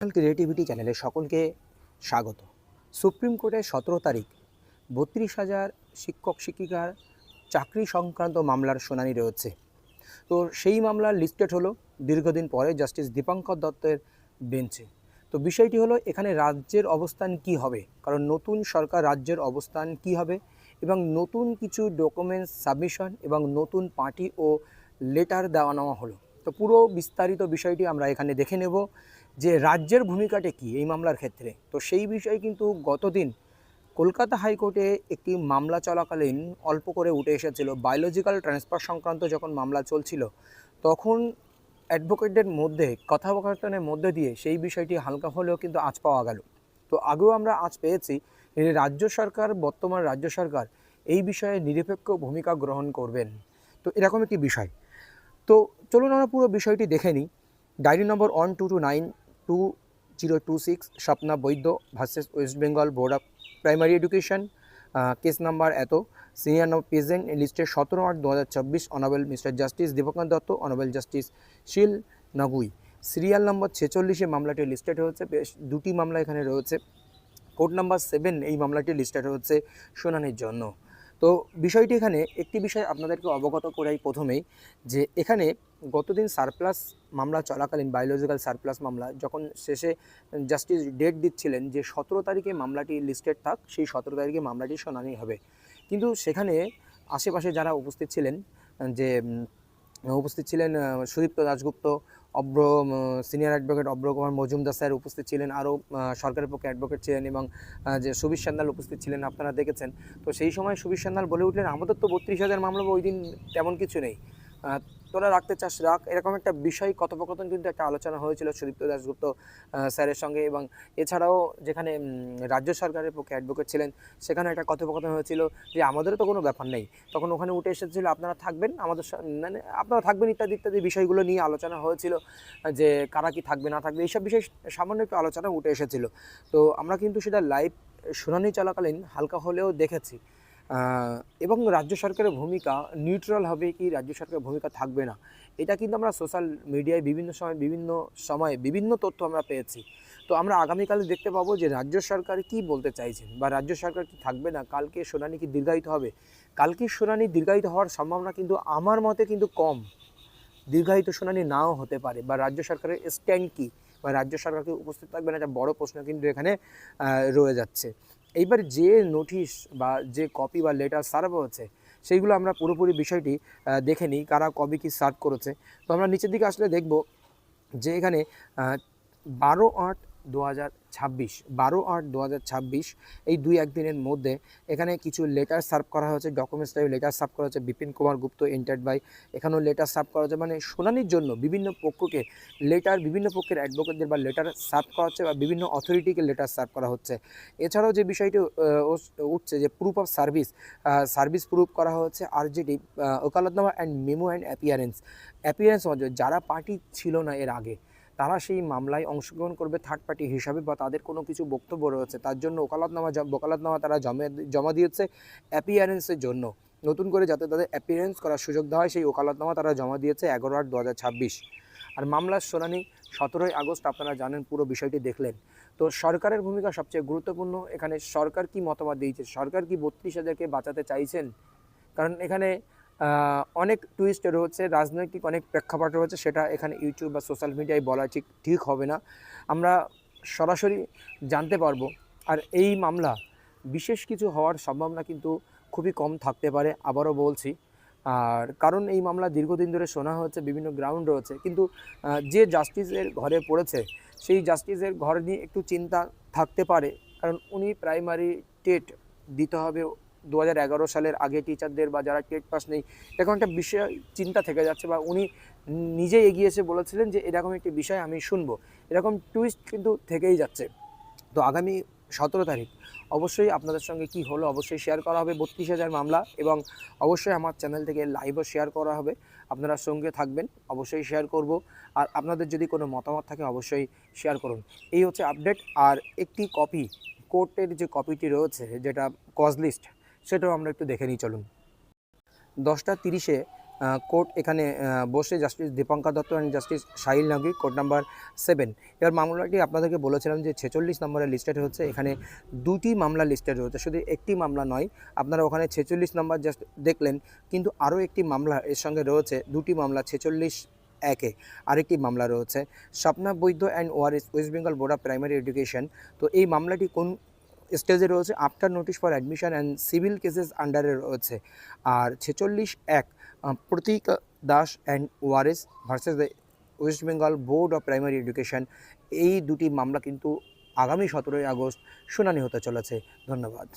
Creativity চ্যানেলে সকলকে স্বাগত। সুপ্রিম কোর্টে 17 তারিখ 32,000 শিক্ষক শিক্ষিকার চাকরি সংক্রান্ত মামলার শুনানি রয়েছে। তো সেই মামলার লিস্টেড হলো দীর্ঘদিন পরে জাস্টিস দীপঙ্কর দত্তের বেঞ্চে। তো বিষয়টি হলো এখানে রাজ্যের অবস্থান কি হবে, কারণ নতুন সরকার রাজ্যের অবস্থান কি হবে এবং নতুন কিছু ডকুমেন্টস সাবমিশন এবং নতুন পার্টি ও লেটার দেওয়া নেওয়া হলো। তো পুরো বিস্তারিত বিষয়টি আমরা এখানে দেখে নেব যে রাজ্যের ভূমিকাটা কী এই মামলার ক্ষেত্রে। তো সেই বিষয়ে কিন্তু গতদিন কলকাতা হাইকোর্টে একটি মামলা চলাকালীন অল্প করে উঠে এসেছিল। বায়োলজিক্যাল ট্রান্সফার সংক্রান্ত যখন মামলা চলছিল তখন অ্যাডভোকেটদের মধ্যে কথাবার্তার মধ্যে দিয়ে সেই বিষয়টি হালকা হলেও কিন্তু আঁচ পাওয়া গেল। তো আগেও আমরা আঁচ পেয়েছি রাজ্য সরকার, বর্তমান রাজ্য সরকার এই বিষয়ে নিরপেক্ষ ভূমিকা গ্রহণ করবেন। তো এরকম একটি বিষয়। তো চলুন আমরা পুরো বিষয়টি দেখে নিই। Diary number 12292026 Swapna Baidya versus West Bengal board of primary education, case number এত, সিনিয়র প্রেজেন্ট লিস্টে 17/8/2024, honourable mister justice Dipankar Datta, honourable justice Sheel নাগুই। সিরিয়াল নম্বর 46-এ মামলাটি লিস্টেড হয়েছে। বেশ দুটি মামলা এখানে রয়েছে। কোড নাম্বার 7 এই মামলাটি লিস্টেড হচ্ছে শুনানির জন্য। তো বিষয়টি এখানে একটি বিষয় আপনাদেরকে অবগত করাই প্রথমেই, যে এখানে গতদিন সারপ্লাস মামলা চলাকালীন বায়োলজিক্যাল সারপ্লাস মামলা যখন শেষে জাস্টিস ডেট দিচ্ছিলেন যে 17 তারিখে মামলাটি লিস্টেড থাক, সেই 17 তারিখে মামলাটি শুনানি হবে। কিন্তু সেখানে আশেপাশে যারা উপস্থিত ছিলেন, যে উপস্থিত ছিলেন সুদীপ্ত দাশগুপ্ত, অব্র সিনিয়র অ্যাডভোকেট অব্র কুমার মজুমদার স্যার উপস্থিত ছিলেন, আরও সরকারের পক্ষে অ্যাডভোকেট ছিলেন এবং যে সুবীর সান্যাল উপস্থিত ছিলেন, আপনারা দেখেছেন। তো সেই সময় সুবীর সান্যাল বলে উঠলেন, আমাদের তো 32,000 মামলা, ওই দিন তেমন কিছু নেই, তোরা রাখতে চাস রাখ। এরকম একটা বিষয় কথোপকথন কিন্তু একটা আলোচনা হয়েছিল সুদীপ্ত দাশগুপ্ত স্যারের সঙ্গে, এবং এছাড়াও যেখানে রাজ্য সরকারের পক্ষে অ্যাডভোকেট ছিলেন সেখানে একটা কথোপকথন হয়েছিল যে আমাদেরও তো কোনো ব্যাপার নেই। তখন ওখানে উঠে এসেছিল আপনারা থাকবেন, আমাদের মানে আপনারা থাকবেন ইত্যাদি ইত্যাদি বিষয়গুলো নিয়ে আলোচনা হয়েছিল, যে কারা কি থাকবে না থাকবে এইসব বিষয় সামান্য একটু আলোচনা উঠে এসেছিল। তো আমরা কিন্তু সেটা লাইভ শুনানি চলাকালীন হালকা হলেও দেখেছি। এবং রাজ্য সরকারের ভূমিকা নিউট্রাল হবে কি রাজ্য সরকারের ভূমিকা থাকবে না, এটা কিন্তু আমরা সোশ্যাল মিডিয়ায় বিভিন্ন সময় বিভিন্ন তথ্য আমরা পেয়েছি। তো আমরা আগামীকালে দেখতে পাবো যে রাজ্য সরকার কি বলতে চাইছেন, বা রাজ্য সরকার কি থাকবে না, কালকে শুনানি কি দীর্ঘায়িত হবে। কালকে শুনানি দীর্ঘায়িত হওয়ার সম্ভাবনা কিন্তু আমার মতে কিন্তু কম, দীর্ঘায়িত শুনানি নাও হতে পারে, বা রাজ্য সরকারের স্ট্যান্ড কী, বা রাজ্য সরকারকে উপস্থিত থাকবে না, একটা বড় প্রশ্ন কিন্তু এখানে রয়ে যাচ্ছে। এইবার যে নোটিশ বা যে কপি বা লেটার সার্ভ হয়েছে সেইগুলো আমরা পুরোপুরি বিষয়টি দেখে নিই, কারা কবে কী সার্ভ করেছে। তো আমরা নিচের দিকে আসলে দেখব যে এখানে 12/8/2026 12/8/2026 এই 2-1 দিনের মধ্যে এখানে কিছু লেটার সার্ভ করা হয়েছে, ডকুমেন্টস টাইপ লেটার সার্ভ করা হচ্ছে। বিপিন কুমার গুপ্ত এন্টার্ড বাই, এখানেও লেটার সার্ভ করা হচ্ছে। মানে শুনানির জন্য বিভিন্ন পক্ষকে লেটার, বিভিন্ন পক্ষের অ্যাডভোকেটদের বা লেটার সার্ভ করা হচ্ছে, বা বিভিন্ন অথরিটিকে লেটার সার্ভ করা হচ্ছে। এছাড়াও যে বিষয়টি উঠছে যে প্রুফ অফ সার্ভিস প্রুফ করা হচ্ছে, আরজেডি ওকালতনামা অ্যান্ড মেমো অ্যান্ড অ্যাপিয়ারেন্স যারা পার্টি ছিল না এর আগে, তারা সেই মামলায় অংশগ্রহণ করবে থার্ড পার্টি হিসাবে, বা তাদের কোনো কিছু বক্তব্য রয়েছে তার জন্য ওকালতনামা তারা জমা দিয়েছে অ্যাপিয়ারেন্সের জন্য, নতুন করে যাতে তাদের অ্যাপিয়ারেন্স করার সুযোগ দেওয়া হয় সেই ওকালতনামা তারা জমা দিয়েছে 11/8/2026। আর মামলার শুনানি 17 আগস্ট, আপনারা জানেন, পুরো বিষয়টি দেখলেন। তো সরকারের ভূমিকা সবচেয়ে গুরুত্বপূর্ণ এখানে। সরকার কি মতামত দিয়েছে, সরকার কি 32,000-কে বাঁচাতে চাইছেন, কারণ এখানে অনেক টুইস্ট রয়েছে, রাজনৈতিক অনেক প্রেক্ষাপট রয়েছে, সেটা এখানে ইউটিউব বা সোশ্যাল মিডিয়ায় বলা ঠিক হবে না, আমরা সরাসরি জানতে পারবো। আর এই মামলা বিশেষ কিছু হওয়ার সম্ভাবনা কিন্তু খুবই কম থাকতে পারে, আবারও বলছি। আর কারণ এই মামলা দীর্ঘদিন ধরে শোনা হচ্ছে, বিভিন্ন গ্রাউন্ড রয়েছে, কিন্তু যে জাস্টিসের ঘরে পড়েছে সেই জাস্টিসের ঘর নিয়ে একটু চিন্তা থাকতে পারে, কারণ উনি প্রাইমারি টেট দিতে হবে 2011 সালের আগে টিচারদের, বা যারা টেট পাস নেই, এরকম একটা বিষয় চিন্তা থেকে যাচ্ছে, বা উনি নিজেই এগিয়ে এসে বলেছিলেন যে এরকম একটি বিষয় আমি শুনবো, এরকম টুইস্ট কিন্তু থেকেই যাচ্ছে। তো আগামী 17 তারিখ অবশ্যই আপনাদের সঙ্গে কি হলো অবশ্যই শেয়ার করা হবে, 32,000 মামলা, এবং অবশ্যই আমার চ্যানেল থেকে লাইভও শেয়ার করা হবে, আপনারা সঙ্গে থাকবেন, অবশ্যই শেয়ার করব। আর আপনাদের যদি কোনো মতামত থাকে অবশ্যই শেয়ার করুন। এই হচ্ছে আপডেট। আর একটি কপি, কোর্টের যে কপিটি রয়েছে যেটা কজ লিস্ট, সেটাও আমরা একটু দেখে নিই, চলুন। 10টা 30-এ কোর্ট এখানে বসে justice Dipankar Dutta and justice Sahil Nagi, court number 7। এবার মামলাটি আপনাদেরকে বলেছিলাম যে 46 নম্বরে লিস্টেড হচ্ছে, এখানে 2টি মামলা লিস্টেড হচ্ছে, শুধু একটি মামলা নয়। আপনারা ওখানে 46 নম্বর জাস্ট দেখলেন, কিন্তু আরও একটি মামলা এর সঙ্গে রয়েছে, 2টি মামলা 46(1)-এ আরেকটি মামলা রয়েছে, স্বপ্না বৈদ্য and Warsi, West Bengal board of primary education. তো এই মামলাটি কোন স্টেজে রয়েছে? After notice for admission and civil cases আন্ডারে রয়েছে। আর 46(1) প্রতীক Das and Warsi versus the West Bengal board of primary education, এই দুটি মামলা কিন্তু আগামী 17ই আগস্ট শুনানি হতে চলেছে। ধন্যবাদ।